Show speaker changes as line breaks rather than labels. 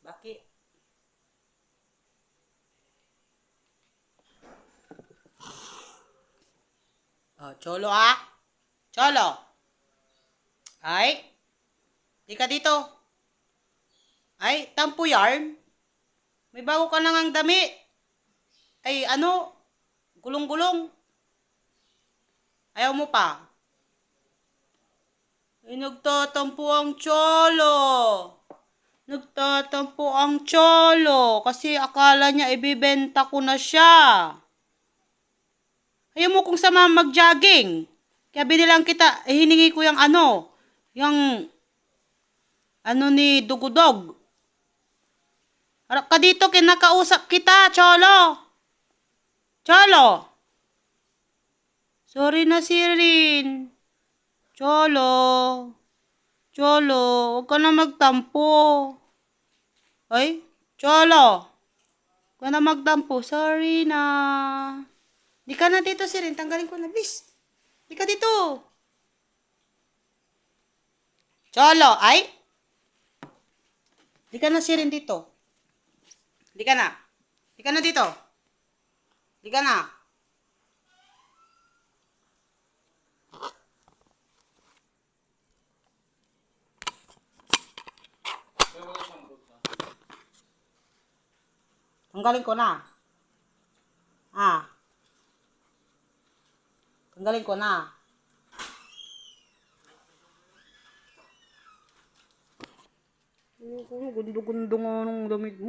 Bakit? Oh, Cholo ah. Cholo. Ay. Di ka dito. Ay, tampo yarn. May bago ka nang damit. Ay, ano? Gulong-gulong. Ayaw mo pa. Ay, nagtatampo ang Cholo. Nagtatampo ang Cholo. Kasi akala niya ibibenta ko na siya. Ayaw mo kung sama mag-jogging. Kaya binilang kita, hiningi ko yung ano ni Dugudog. Harap ka dito, kinakausap kita, Cholo. Cholo. Sorry na si Rin. Cholo. Cholo, huwag ka na magtampo. Ay, Cholo. Huwag ka na magtampo. Sorry na. Di ka na dito si Rin. Tanggalin ko na, please. Di ka dito. Cholo, ay. Di ka na si Rin dito. Di ka na. Di ka na dito. Di ka na. Tanggalin ko na. Ah. Tanggalin ko na. Gundo-gundo nga ng damit mo.